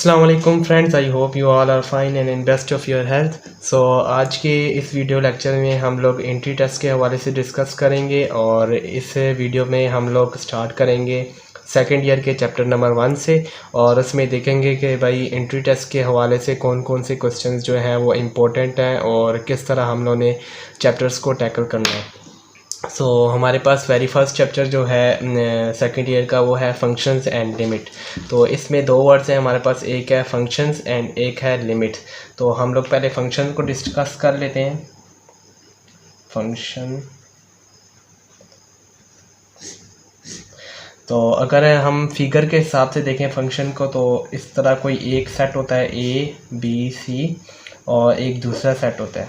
अस्सलाम वालेकुम friends, I hope you all are fine and in best of your health. आज के इस वीडियो लेक्चर में हम लोग एंट्री टेस्ट के हवाले से डिस्कस करेंगे और इस वीडियो में हम लोग स्टार्ट करेंगे सेकेंड ईयर के चैप्टर नंबर 1 से। और उसमें देखेंगे कि भाई एंट्री टेस्ट के हवाले से कौन कौन से क्वेश्चंस जो हैं वो इम्पोर्टेंट हैं और किस तरह हम लोगों ने चैप्टर्स को टैकल करना है। हमारे पास वेरी फर्स्ट चैप्टर जो है सेकंड ईयर का वो है फंक्शंस एंड लिमिट। तो इसमें दो वर्ड्स हैं हमारे पास, एक है फंक्शंस एंड एक है लिमिट। तो हम लोग पहले फंक्शन को डिस्कस कर लेते हैं। फंक्शन, तो अगर हम फिगर के हिसाब से देखें फंक्शन को, तो इस तरह कोई एक सेट होता है ए बी सी और एक दूसरा सेट होता है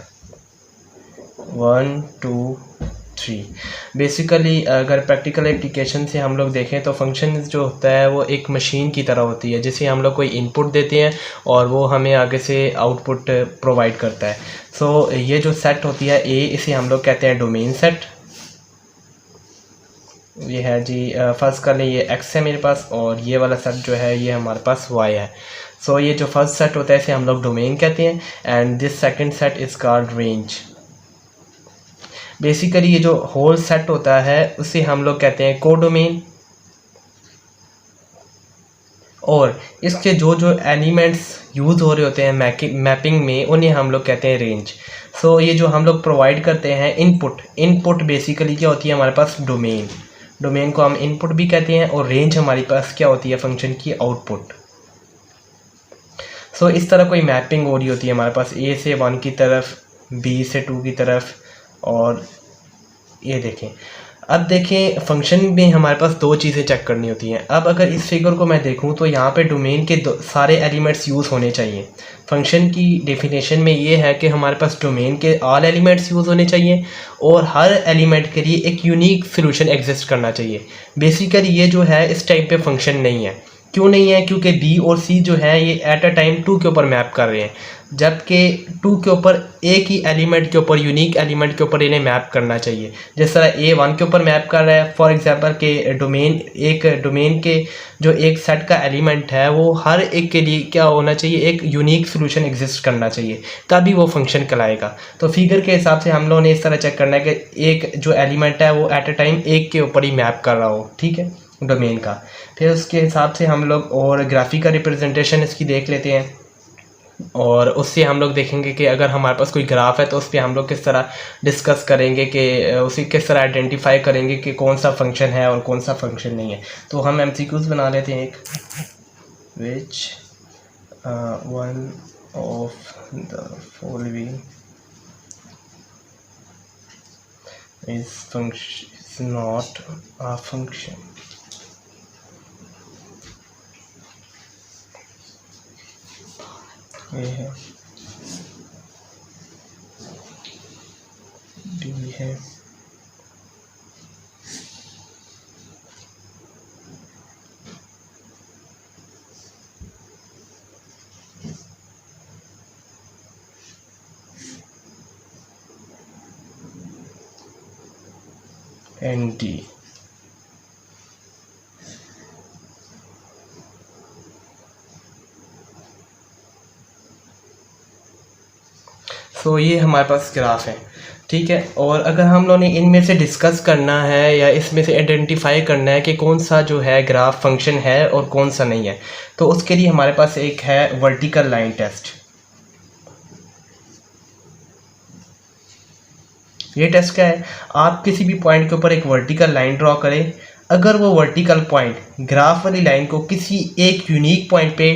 1 2 3। बेसिकली अगर प्रैक्टिकल एप्लीकेशन से हम लोग देखें तो फंक्शन जो होता है वो एक मशीन की तरह होती है, जिसे हम लोग कोई इनपुट देते हैं और वो हमें आगे से आउटपुट प्रोवाइड करता है। ये जो सेट होती है ए, इसे हम लोग कहते हैं डोमेन सेट। ये है जी, फर्स्ट कर लें ये एक्स है मेरे पास और ये वाला सेट जो है ये हमारे पास वाई है। ये जो फर्स्ट सेट होता है इसे हम लोग डोमेन कहते हैं and this second set is called range. Basically ये जो होल सेट होता है उसे हम लोग कहते हैं कोडोमेन, और इसके जो जो एलिमेंट्स यूज़ हो रहे होते हैं मैपिंग में उन्हें हम लोग कहते हैं रेंज। ये जो हम लोग प्रोवाइड करते हैं इनपुट बेसिकली क्या होती है हमारे पास डोमेन को हम इनपुट भी कहते हैं, और रेंज हमारे पास क्या होती है फंक्शन की आउटपुट। इस तरह कोई मैपिंग हो रही होती है हमारे पास ए से 1 की तरफ, बी से 2 की तरफ, और ये देखें। अब देखें फंक्शन में हमारे पास दो चीज़ें चेक करनी होती हैं। अब अगर इस फिगर को मैं देखूं तो यहाँ पे डोमेन के सारे एलिमेंट्स यूज़ होने चाहिए। फंक्शन की डेफिनेशन में ये है कि हमारे पास डोमेन के ऑल एलिमेंट्स यूज़ होने चाहिए और हर एलिमेंट के लिए एक यूनिक सोल्यूशन एग्जिस्ट करना चाहिए। बेसिकली ये जो है इस टाइप पे फंक्शन नहीं है। क्यों नहीं है? क्योंकि बी और सी जो है ये एट अ टाइम 2 के ऊपर मैप कर रहे हैं, जबकि 2 के ऊपर एक ही एलिमेंट के ऊपर, यूनिक एलिमेंट के ऊपर इन्हें मैप करना चाहिए। जिस तरह ए 1 के ऊपर मैप कर रहा है, फॉर एग्जांपल के डोमेन के जो एक सेट का एलिमेंट है वो हर एक के लिए क्या होना चाहिए, एक यूनिक सोल्यूशन एग्जिस्ट करना चाहिए, तभी वो फंक्शन कहलाएगा। तो फिगर के हिसाब से हम लोगों ने इस तरह चेक करना है कि एक जो एलिमेंट है वो एट अ टाइम एक के ऊपर ही मैप कर रहा हो, ठीक है, डोमेन का। फिर उसके हिसाब से हम लोग और ग्राफिक का रिप्रेजेंटेशन इसकी देख लेते हैं, और उससे हम लोग देखेंगे कि अगर हमारे पास कोई ग्राफ है तो उस पर हम लोग किस तरह डिस्कस करेंगे कि उसे किस तरह आइडेंटिफाई करेंगे कि कौन सा फंक्शन है और कौन सा फंक्शन नहीं है। तो हम एमसीक्यूज बना लेते हैं एक, which one of the following is not a function. ये है डी है, एन डी। ये हमारे पास ग्राफ है, ठीक है। और अगर हम लोगों ने इनमें से डिस्कस करना है या इसमें से आइडेंटिफाई करना है कि कौन सा जो है ग्राफ फंक्शन है और कौन सा नहीं है, तो उसके लिए हमारे पास एक है वर्टिकल लाइन टेस्ट। ये टेस्ट क्या है? आप किसी भी पॉइंट के ऊपर एक वर्टिकल लाइन ड्रॉ करें, अगर वो वर्टिकल पॉइंट ग्राफ वाली लाइन को किसी एक यूनिक पॉइंट पे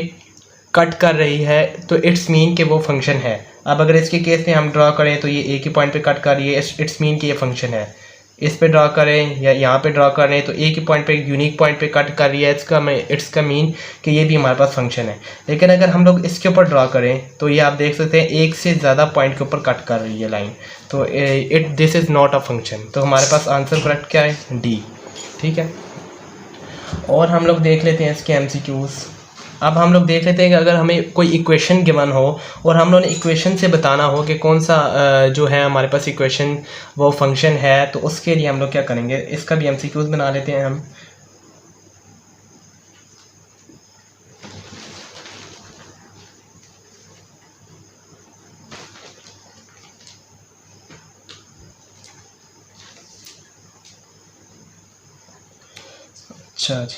कट कर रही है तो इट्स मीन कि वो फंक्शन है। अब अगर इसके केस में हम ड्रॉ करें तो ये एक ही पॉइंट पे कट कर रही है, इट्स मीन कि ये फंक्शन है। इस पे ड्रॉ करें या यहाँ पे ड्रॉ करें तो एक ही पॉइंट पे, यूनिक पॉइंट पे कट कर रही है, इट्स का मीन कि ये भी हमारे पास फंक्शन है। लेकिन अगर हम लोग इसके ऊपर ड्रॉ करें तो ये आप देख सकते हैं एक से ज़्यादा पॉइंट के ऊपर कट कर रही है लाइन, तो this is not a function. तो हमारे पास आंसर करेक्ट क्या है? डी, ठीक है। और हम लोग देख लेते हैं इसके एमसीक्यूज़। अब हम लोग देख लेते हैं कि अगर हमें कोई इक्वेशन गिवन हो और हम लोगों ने इक्वेशन से बताना हो कि कौन सा जो है हमारे पास इक्वेशन वो फंक्शन है, तो उसके लिए हम लोग क्या करेंगे, इसका भी एमसीक्यूज़ बना लेते हैं हम। अच्छा जी,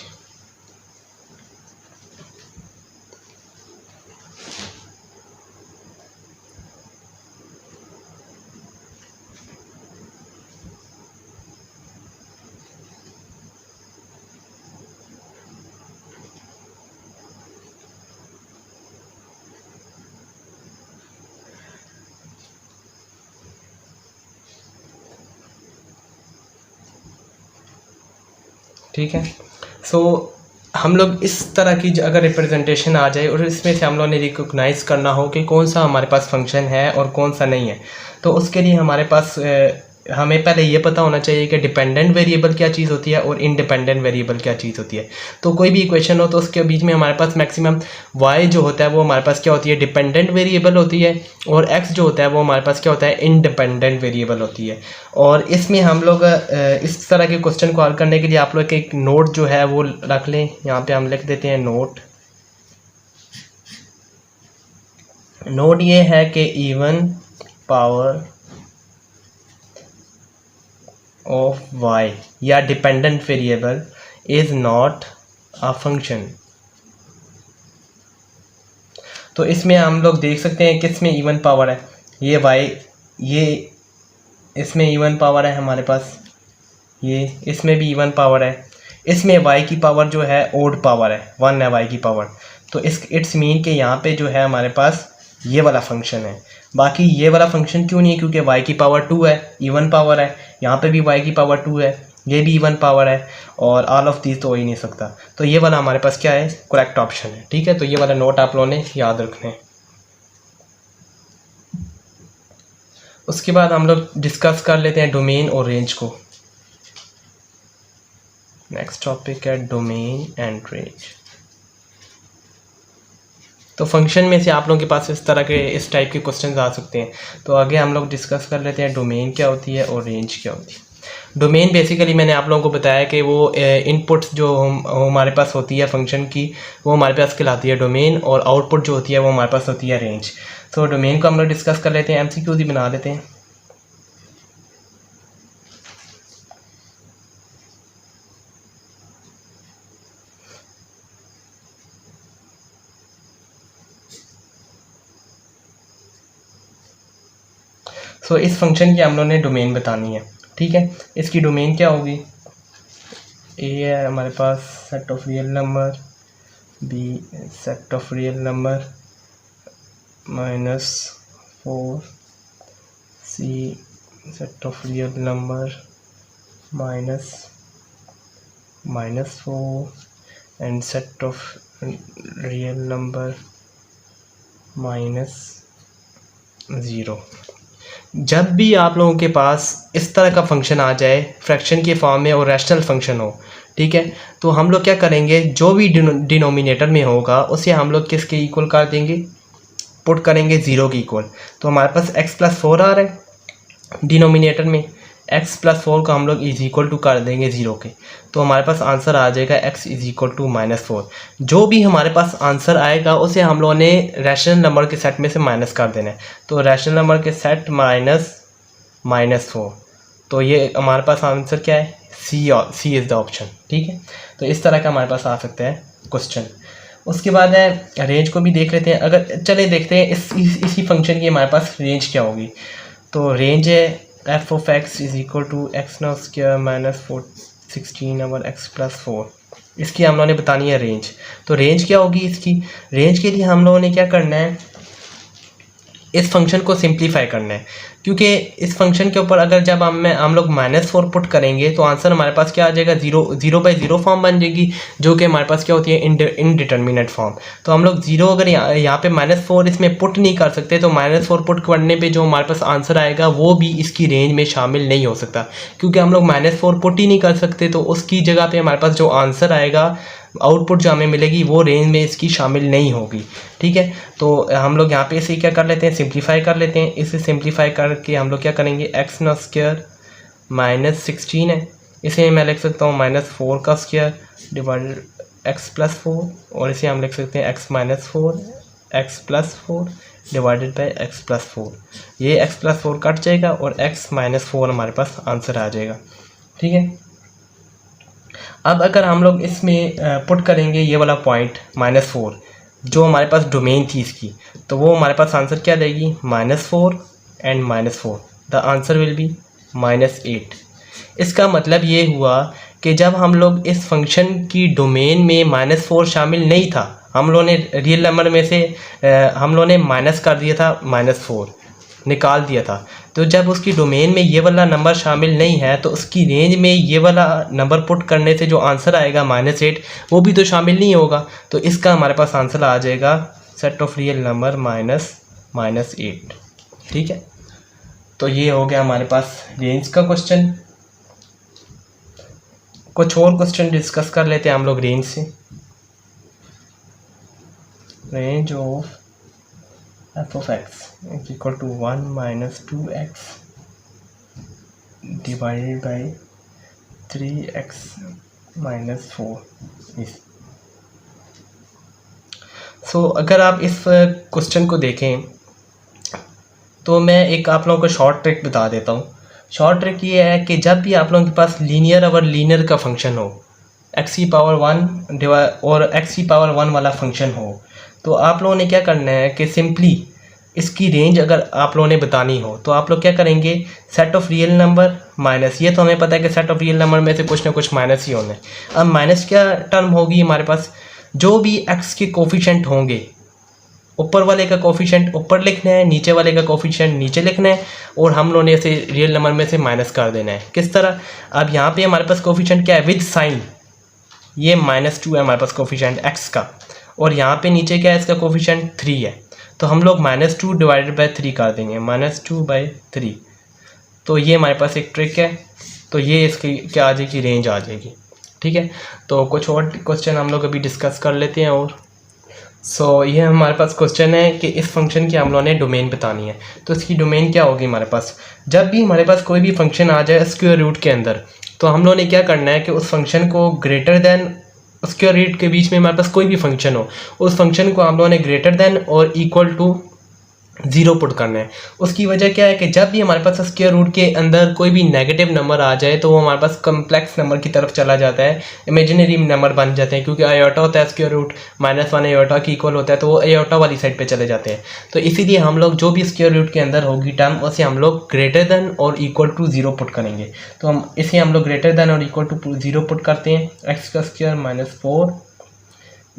ठीक है। सो हम लोग इस तरह की अगर रिप्रेजेंटेशन आ जाए और इसमें से हम लोगों ने रिकॉग्नाइज़ करना हो कि कौन सा हमारे पास फंक्शन है और कौन सा नहीं है, तो उसके लिए हमारे पास हमें पहले ये पता होना चाहिए कि डिपेंडेंट वेरिएबल क्या चीज़ होती है और इंडिपेंडेंट वेरिएबल क्या चीज़ होती है। तो कोई भी इक्वेशन हो तो उसके बीच में हमारे पास मैक्सिमम y जो होता है वो हमारे पास क्या होती है, डिपेंडेंट वेरिएबल होती है, और x जो होता है वो हमारे पास क्या होता है, इंडिपेंडेंट वेरिएबल होती है। और इसमें हम लोग इस तरह के क्वेश्चन को हल करने के लिए आप लोग एक नोट जो है वो रख लें। यहाँ पे हम लिख देते हैं नोट। नोट ये है कि इवन पावर ऑफ y या dependent variable is not a function. तो इसमें हम लोग देख सकते हैं कि इसमें इवन पावर है, ये y, ये इसमें इवन पावर है हमारे पास, ये इसमें भी इवन पावर है, इसमें y की पावर जो है ओड पावर है, 1 है y की पावर। तो इस इट्स मीन के यहाँ पे जो है हमारे पास ये वाला फंक्शन है। बाकी ये वाला फंक्शन क्यों नहीं है, क्योंकि y की पावर 2 है, इवन पावर है, यहाँ पे भी y की पावर 2 है, ये भी इवन पावर है, और ऑल ऑफ दीज तो हो ही नहीं सकता। तो ये वाला हमारे पास क्या है, करेक्ट ऑप्शन है। ठीक है, तो ये वाला नोट आप लोगों ने याद रखना है। उसके बाद हम लोग डिस्कस कर लेते हैं डोमेन और रेंज को। नेक्स्ट टॉपिक है डोमेन एंड रेंज। तो फंक्शन में से आप लोगों के पास इस तरह के इस टाइप के क्वेश्चंस आ सकते हैं। तो आगे हम लोग डिस्कस कर लेते हैं डोमेन क्या होती है और रेंज क्या होती है। डोमेन बेसिकली मैंने आप लोगों को बताया कि वो इनपुट्स जो हमारे पास होती है फंक्शन की, वो हमारे पास कहलाती है डोमेन, और आउटपुट जो होती है वो हमारे पास होती है रेंज। तो डोमेन को हम लोग डिस्कस कर लेते हैं, MCQ भी बना लेते हैं। सो इस फंक्शन की हम लोगों ने डोमेन बतानी है। ठीक है, इसकी डोमेन क्या होगी, ए है हमारे पास set of real number, B set of real number -4, C set of real number -4 and set of real number -0। जब भी आप लोगों के पास इस तरह का फंक्शन आ जाए फ्रैक्शन के फॉर्म में और रैशनल फंक्शन हो, ठीक है, तो हम लोग क्या करेंगे, जो भी डिनोमिनेटर में होगा उसे हम लोग किसके इक्वल कर देंगे, पुट करेंगे 0 के इक्वल। तो हमारे पास x+4 आ रहा है डिनोमिनेटर में, x+4 का हम लोग इज इक्वल टू कर देंगे 0 के, तो हमारे पास आंसर आ जाएगा x इज इक्वल टू -4। जो भी हमारे पास आंसर आएगा उसे हम लोगों ने रैशनल नंबर के सेट में से माइनस कर देना है। तो रैशनल नंबर के सेट -4, तो ये हमारे पास आंसर क्या है, सी इज़ द ऑप्शन। ठीक है, तो इस तरह का हमारे पास आ सकता है क्वेश्चन। उसके बाद है रेंज को भी देख लेते हैं। अगर चले देखते हैं इसी फंक्शन की हमारे पास रेंज क्या होगी। तो रेंज है f of x is equal to x² -16/x+4। इसकी हम लोगों ने बतानी है रेंज। तो रेंज क्या होगी इसकी, रेंज के लिए हम लोगों ने क्या करना है, इस फंक्शन को सिंप्लीफाई करना है, क्योंकि इस फंक्शन के ऊपर अगर जब हम लोग -4 पुट करेंगे तो आंसर हमारे पास क्या आ जाएगा, 0/0 फॉर्म बन जाएगी, जो कि हमारे पास क्या होती है, इनडिटर्मिनेट फॉर्म। तो हम लोग 0 अगर यहाँ पे -4 इसमें पुट नहीं कर सकते, तो -4 पुट करने पे जो हमारे पास आंसर आएगा वो भी इसकी रेंज में शामिल नहीं हो सकता, क्योंकि हम लोग -4 पुट ही नहीं कर सकते। तो उसकी जगह पे हमारे पास जो आंसर आएगा, आउटपुट जो हमें मिलेगी, वो रेंज में इसकी शामिल नहीं होगी। ठीक है, तो हम लोग यहाँ पे इसे क्या कर लेते हैं, सिंप्लीफाई कर लेते हैं। इसे सिंप्लीफाई करके हम लोग क्या करेंगे, x² -16 है, इसे मैं लिख सकता हूँ -4 का स्क्वायर डिवाइडेड x+4, और इसे हम लिख सकते हैं x+4 डिवाइडेड बाई x+4। ये x+4 कट जाएगा और x -4 हमारे पास आंसर आ जाएगा। ठीक है, अब अगर हम लोग इसमें पुट करेंगे ये वाला पॉइंट -4 जो हमारे पास डोमेन थी इसकी, तो वो हमारे पास आंसर क्या देगी, -4 and -4, the answer will be -8। इसका मतलब ये हुआ कि जब हम लोग इस फंक्शन की डोमेन में -4 शामिल नहीं था, हम लोगों ने रियल नंबर में से हम लोगों ने माइनस कर दिया था, -4 निकाल दिया था, तो जब उसकी डोमेन में ये वाला नंबर शामिल नहीं है तो उसकी रेंज में ये वाला नंबर पुट करने से जो आंसर आएगा -8 वो भी तो शामिल नहीं होगा। तो इसका हमारे पास आंसर आ जाएगा सेट ऑफ रियल नंबर -8। ठीक है, तो ये हो गया हमारे पास रेंज का क्वेश्चन। कुछ और क्वेश्चन डिस्कस कर लेते हैं हम लोग रेंज से। Range of f of x is equal to 1 minus 2x divided by 3x minus 4 is। सो अगर आप इस क्वेश्चन को देखें तो मैं एक आप लोगों को शॉर्ट ट्रिक बता देता हूँ। शॉर्ट ट्रिक ये है कि जब भी आप लोगों के पास लीनियर और लीनियर का फंक्शन हो, x⁻1 और x⁻1 वाला फंक्शन हो, तो आप लोगों ने क्या करना है कि सिंपली इसकी रेंज अगर आप लोगों ने बतानी हो तो आप लोग क्या करेंगे, set of real number minus, ये तो हमें पता है कि सेट ऑफ रियल नंबर में से कुछ ना कुछ माइनस ही होना है। अब माइनस क्या टर्म होगी हमारे पास, जो भी x के कोफिशिएंट होंगे ऊपर वाले का कोफिशिएंट ऊपर लिखना है, नीचे वाले का कोफिशिएंट नीचे लिखना है, और हम लोगों ने इसे रियल नंबर में से माइनस कर देना है। किस तरह, अब यहाँ पे हमारे पास कोफिशिएंट क्या है, विद साइन, ये -2 है हमारे पास कोफिशिएंट x का, और यहाँ पे नीचे क्या है, इसका कोफिशिएंट 3 है, तो हम लोग -2 डिवाइडेड बाय 3 कर देंगे, -2/3। तो ये हमारे पास एक ट्रिक है, तो ये इसकी क्या आ जाएगी, रेंज आ जाएगी। ठीक है, तो कुछ और क्वेश्चन हम लोग अभी डिस्कस कर लेते हैं। और ये हमारे पास क्वेश्चन है कि इस फंक्शन की हम लोगों ने डोमेन बतानी है। तो इसकी डोमेन क्या होगी हमारे पास, जब भी हमारे पास कोई भी फंक्शन आ जाए स्क्वायर रूट के अंदर, तो हम लोगों ने क्या करना है कि उस फंक्शन को ग्रेटर देन स्क्वायर रूट के बीच में हमारे पास कोई भी फंक्शन हो, उस फंक्शन को हम लोगों ने ग्रेटर देन और इक्वल टू 0 पुट करना है। उसकी वजह क्या है कि जब भी हमारे पास स्क्वायर रूट के अंदर कोई भी नेगेटिव नंबर आ जाए तो वो हमारे पास कम्प्लेक्स नंबर की तरफ चला जाता है, इमेजिनरी नंबर बन जाते हैं, क्योंकि आयोटा होता है स्क्वायर रूट -1 आयोटा की इक्वल होता है, तो वो आयोटा वाली साइड पे चले जाते हैं। तो इसीलिए हम लोग जो भी स्क्वायर रूट के अंदर होगी टर्म, उसे हम लोग ग्रेटर देन और इक्वल टू 0 पुट करेंगे। तो हम लोग ग्रेटर देन और इक्वल टू 0 पुट करते हैं, x का स्क्वायर -4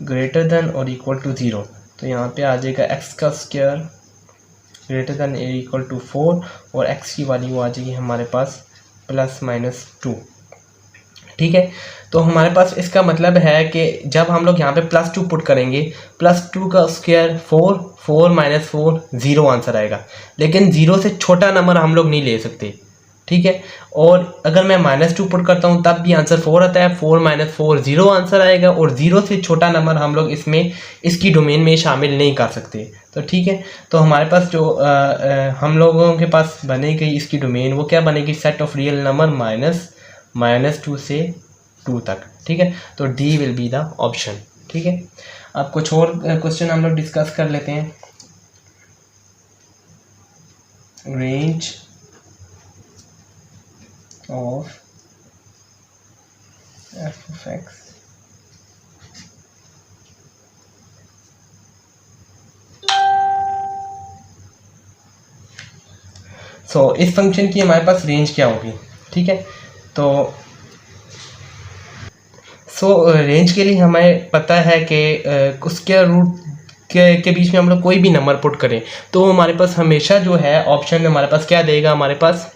ग्रेटर देन और इक्वल टू 0, तो यहाँ पे आ जाएगा x का स्क्वायर ग्रेटर देन या इक्वल टू 4, और x की वैल्यू आ जाएगी हमारे पास +-2। ठीक है, तो हमारे पास इसका मतलब है कि जब हम लोग यहाँ पे +2 पुट करेंगे, +2 का स्क्वायर 4 4 0 आंसर आएगा, लेकिन 0 से छोटा नंबर हम लोग नहीं ले सकते। ठीक है, और अगर मैं -2 पुट करता हूँ तब भी आंसर 4 आता है, 4 0 आंसर आएगा, और 0 से छोटा नंबर हम लोग इसमें इसकी डोमेन में शामिल नहीं कर सकते। तो ठीक है, तो हमारे पास जो हम लोगों के पास बनेगी इसकी डोमेन, वो क्या बनेगी, सेट ऑफ रियल नंबर -2 से 2 तक। ठीक है, तो D will be the option. ठीक है, अब कुछ और क्वेश्चन हम लोग डिस्कस कर लेते हैं। Range of f of x इस फंक्शन की हमारे पास रेंज क्या होगी। ठीक है, तो रेंज के लिए हमें पता है कि उसके रूट के बीच में हम लोग कोई भी नंबर पुट करें तो हमारे पास हमेशा जो है ऑप्शन हमारे पास क्या देगा, हमारे पास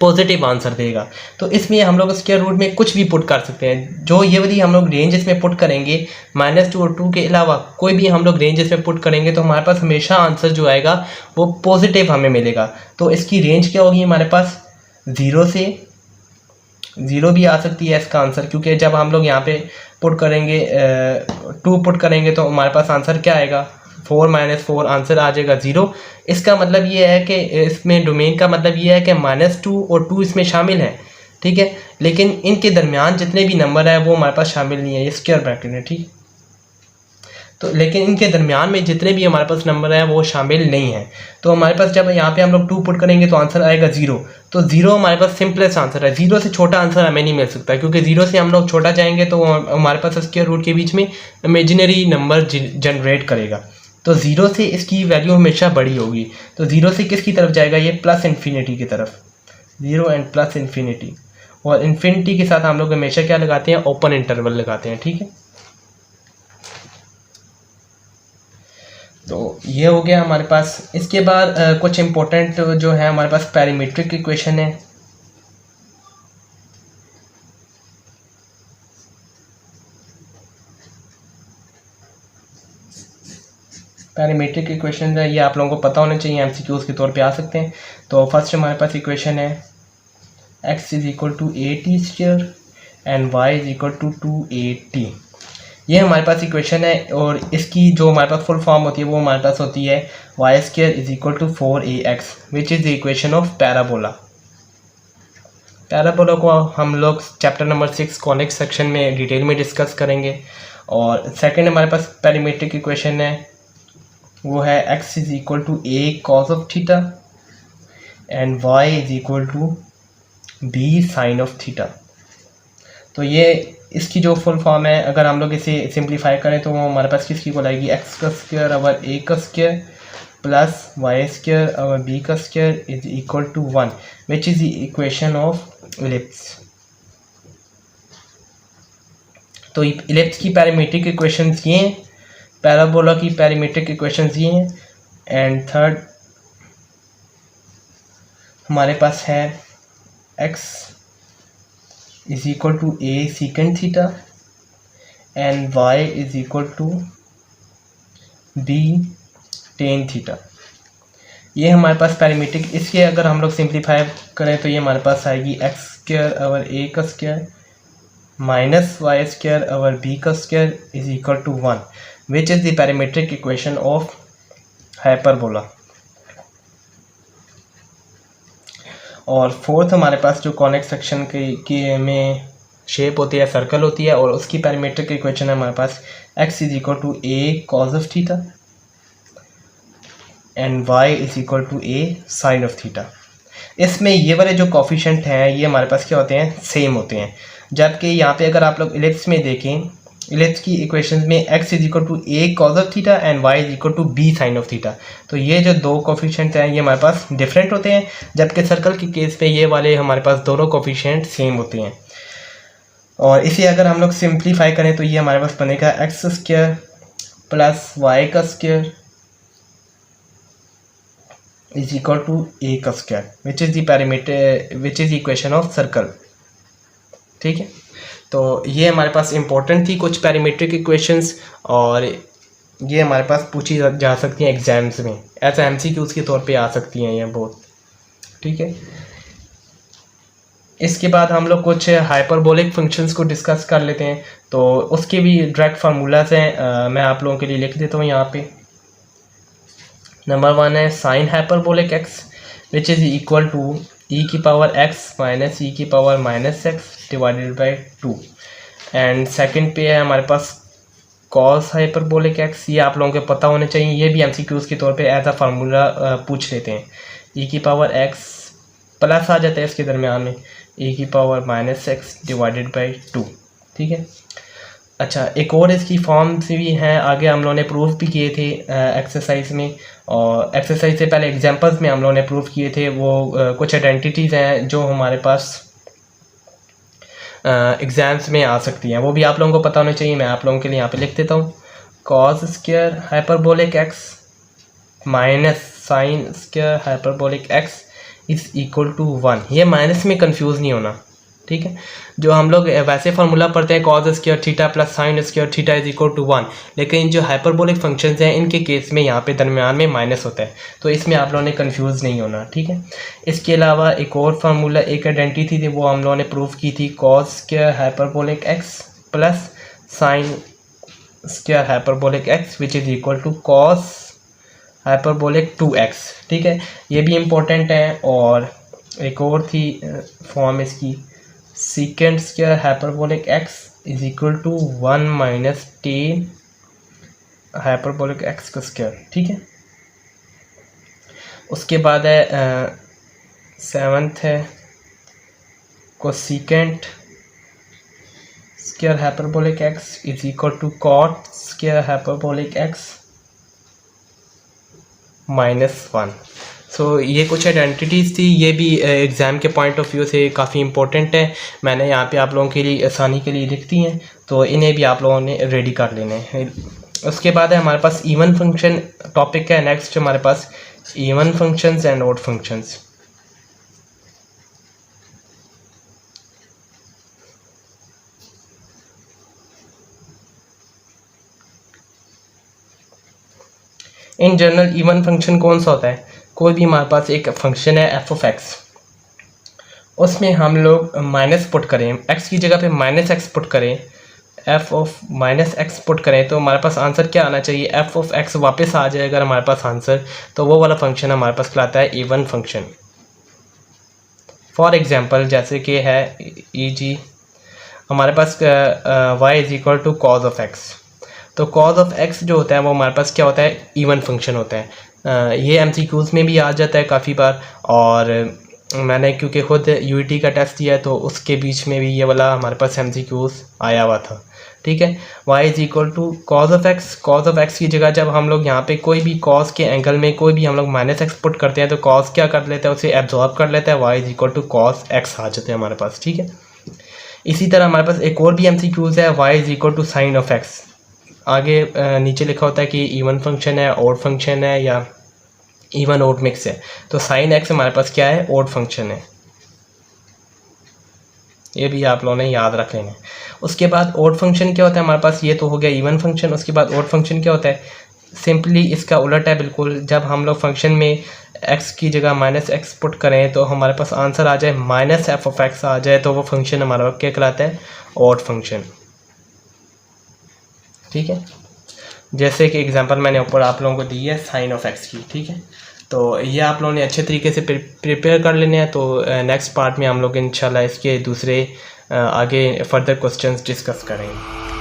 पॉजिटिव आंसर देगा। तो इसमें हम लोग स्क्वायर रूट में कुछ भी पुट कर सकते हैं। जो ये वाली हम लोग रेंज इसमें पुट करेंगे -2 और 2 के अलावा कोई भी हम लोग रेंज इसमें पुट करेंगे तो हमारे पास हमेशा आंसर जो आएगा वो पॉजिटिव हमें मिलेगा। तो इसकी रेंज क्या होगी हमारे पास, 0 से 0 भी आ सकती है इसका आंसर, क्योंकि जब हम लोग यहाँ पे पुट करेंगे 2 पुट करेंगे तो हमारे पास आंसर क्या आएगा, 4 - 4 आंसर आ जाएगा 0। इसका मतलब ये है कि इसमें डोमेन का मतलब ये है कि -2 और 2 इसमें शामिल है। ठीक है, लेकिन इनके दरमियान जितने भी नंबर है वो हमारे पास शामिल नहीं है, ये स्क्वायर ब्रैकेट है। ठीक, तो लेकिन इनके दरमियान में जितने भी हमारे पास नंबर हैं वो शामिल नहीं हैं। तो हमारे पास जब यहाँ पे हम लोग 2 पुट करेंगे तो आंसर आएगा 0। तो 0 हमारे पास सिंपलेस्ट आंसर है, 0 से छोटा आंसर हमें नहीं मिल सकता, क्योंकि 0 से हम लोग छोटा जाएंगे तो हमारे पास स्क्वायर रूट के बीच में इमेजिनरी नंबर जनरेट करेगा। तो 0 से इसकी वैल्यू हमेशा बड़ी होगी। तो 0 से किसकी तरफ जाएगा, ये प्लस इन्फिनिटी की तरफ, 0 एंड प्लस इन्फिनिटी। और इन्फिनिटी के साथ हम लोग हमेशा क्या लगाते हैं, ओपन इंटरवल लगाते हैं, ठीक है। तो ये हो गया हमारे पास। इसके बाद कुछ इम्पोर्टेंट जो है हमारे पास पैरामीट्रिक इक्वेशन है। पैरामीट्रिक इक्वेशन है, ये आप लोगों को पता होना चाहिए, एमसीक्यूज के तौर पे आ सकते हैं। तो फर्स्ट हमारे पास इक्वेशन है x is equal to a² and y is equal to 2at। ये हमारे पास इक्वेशन है और इसकी जो हमारे पास फुल फॉर्म होती है वो हमारे पास होती है y² is equal to 4ax which is the equation of parabola. Parabola को हम लोग चैप्टर नंबर 6 कॉनिक सेक्शन में डिटेल में डिस्कस करेंगे। और सेकंड हमारे पास पैरामीट्रिक इक्वेशन है, वो है x is equal to a cos of theta and y is equal to b sin of theta. तो ये इसकी जो फुल फॉर्म है, अगर हम लोग इसे सिंप्लीफाई करें तो वो हमारे पास किसकी को आएगी, x का स्क्वायर ओवर a का square plus y square over b का square is equal to 1 which is the equation of ellipse. तो इलिप्स की पैरामीट्रिक इक्वेशंस ये हैं, पैराबोला की पैरामीट्रिक इक्वेशंस ये हैं। एंड थर्ड हमारे पास है x is equal to a secant theta and y is equal to b tan theta। ये हमारे पास पैरामीट्रिक, इसके अगर हम लोग सिंप्लीफाई करें तो ये हमारे पास आएगी x स्क्वायर ओवर a का square minus y square over b का square is equal to 1 which is the parametric equation of hyperbola. और फोर्थ हमारे पास जो कॉनिक सेक्शन की में शेप होती है, सर्कल होती है, और उसकी पैरामीट्रिक इक्वेशन है हमारे पास x is equal to a cos of theta and y is equal to a sin of theta. इसमें ये वाले जो कोफिशिएंट हैं ये हमारे पास क्या होते हैं, सेम होते हैं। जबकि यहाँ पे अगर आप लोग इलिप्स में देखें, इलिप्स की इक्वेशंस में x is equal to a cos of theta and y is equal to b sin of theta. तो ये जो दो कोफिशिएंट हैं ये हमारे पास डिफरेंट होते हैं, जबकि सर्कल के केस पे ये वाले हमारे पास दोनों कोफिशिएंट सेम होते हैं। और इसे अगर हम लोग सिंप्लीफाई करें तो ये हमारे पास बनेगा x स्क्वायर प्लस y का square is equal to a का square which is the parameter which is equation of circle, ठीक है। तो ये हमारे पास इंपॉर्टेंट थी कुछ पैरामीट्रिक इक्वेशंस, और ये हमारे पास पूछी जा सकती हैं एग्जाम्स में, ऐसा एमसीक्यूज़ के तौर पे आ सकती हैं ये बहुत, ठीक है। इसके बाद हम लोग कुछ हाइपरबोलिक फंक्शंस को डिस्कस कर लेते हैं। तो उसके भी डायरेक्ट फार्मूलाज हैं, मैं आप लोगों के लिए लिख देता हूँ यहाँ पे। नंबर 1 है sine hyperbolic x which is equal to e की पावर x माइनस e की power minus x divided by 2। And second पे है हमारे पास कॉस हाइपरबोलिक x, ये आप लोगों को पता होना चाहिए, ये भी एमसीक्यूज़ के तौर पे एज अ फार्मूला पूछ लेते हैं। e की पावर x प्लस आ जाता है इसके दरमियान में e की power minus x divided by 2, ठीक है। अच्छा, एक और इसकी फॉर्म्स भी हैं, आगे हम लोगों ने प्रूफ भी किए थे एक्सरसाइज में, और एक्सरसाइज से पहले एग्जांपल्स में हम लोगों ने प्रूफ किए थे। वो कुछ आइडेंटिटीज़ हैं जो हमारे पास एग्ज़ाम्स में आ सकती हैं, वो भी आप लोगों को पता होना चाहिए। मैं आप लोगों के लिए यहाँ पे लिख देता हूँ, cos square hyperbolic x minus sine square hyperbolic x is equal to 1। ये माइनस में कंफ्यूज नहीं होना, ठीक है। जो हम लोग वैसे फार्मूला पढ़ते हैं cos square theta plus sine square theta is equal to 1, लेकिन जो हाइपरबोलिक फंक्शंस हैं इनके केस में यहाँ पे दरमियान में माइनस होता है, तो इसमें आप लोगों ने कंफ्यूज नहीं होना, ठीक है। इसके अलावा एक और फार्मूला, एक आइडेंटिटी थी, वो हम लोगों ने प्रूफ की थी, cos square hyperbolic x plus sine square hyperbolic x which is equal to cos hyperbolic 2x, ठीक है। ये भी इम्पोर्टेंट है। और एक और थी फॉर्म इसकी, secant square hyperbolic x is equal to 1 minus tan hyperbolic x का स्क्वायर, ठीक है। उसके बाद है 7th है cosecant square hyperbolic x is equal to cot square hyperbolic x -1। So ये कुछ आइडेंटिटीज़ थी, ये भी एग्ज़ाम के पॉइंट ऑफ व्यू से काफ़ी इंपॉर्टेंट है। मैंने यहाँ पे आप लोगों के लिए आसानी के लिए लिख दी हैं, तो इन्हें भी आप लोगों ने रेडी कर लेने हैं। उसके बाद है हमारे पास इवन फंक्शन टॉपिक है नेक्स्ट हमारे पास, even functions and odd functions. In general even function कौन सा होता है, कोई भी हमारे पास एक फंक्शन है एफ ऑफ एक्स, उसमें हम लोग माइनस पुट करें, एक्स की जगह पे -x पुट करें, एफ ऑफ -x पुट करें, तो हमारे पास आंसर क्या आना चाहिए, एफ ऑफ एक्स वापस आ जाए अगर हमारे पास आंसर, तो वो वाला फंक्शन हमारे पास कहलाता है इवन फंक्शन। फॉर एग्जांपल जैसे कि है e.g. हमारे पास y is equal to cos of x, तो कॉज ऑफ एक्स जो होता है वो हमारे पास क्या होता है, इवन फंक्शन होता है। ये MCQs में भी आ जाता है काफ़ी बार, और मैंने क्योंकि खुद UET का टेस्ट दिया है तो उसके बीच में भी ये वाला हमारे पास MCQs आया हुआ था, ठीक है। y is equal to cos of x, cos of x की जगह जब हम लोग यहाँ पे कोई भी कॉज के एंगल में कोई भी हम लोग -x पुट करते हैं तो कॉज क्या कर लेता है, उसे एब्जॉर्ब कर लेता है, y is equal to cos x आ जाते हैं हमारे पास, ठीक है। इसी तरह हमारे पास एक और भी MCQs है, y is equal to sine of x. आगे नीचे लिखा होता है कि इवन फंक्शन है, ऑड फंक्शन है या इवन ऑड मिक्स है, तो साइन एक्स हमारे पास क्या है, ऑड फंक्शन है। ये भी आप लोगों ने याद रख लेना है। उसके बाद ऑड फंक्शन क्या होता है हमारे पास, ये तो हो गया इवन फंक्शन। उसके बाद ऑड फंक्शन क्या होता है, सिंपली इसका उलट है बिल्कुल। जब हम लोग फंक्शन में x की जगह -x पुट करें तो हमारे पास आंसर आ जाए -f ऑफ x आ जाए, तो वो फंक्शन हमारा क्या कहलाता है, ऑड फंक्शन, ठीक है। जैसे कि एग्जांपल मैंने ऊपर आप लोगों को दी है साइन ऑफ एक्स की, ठीक है। तो ये आप लोगों ने अच्छे तरीके से प्रिपेयर कर लेने हैं। तो नेक्स्ट पार्ट में हम लोग इंशाल्लाह इसके दूसरे आगे फर्दर क्वेश्चंस डिस्कस करेंगे।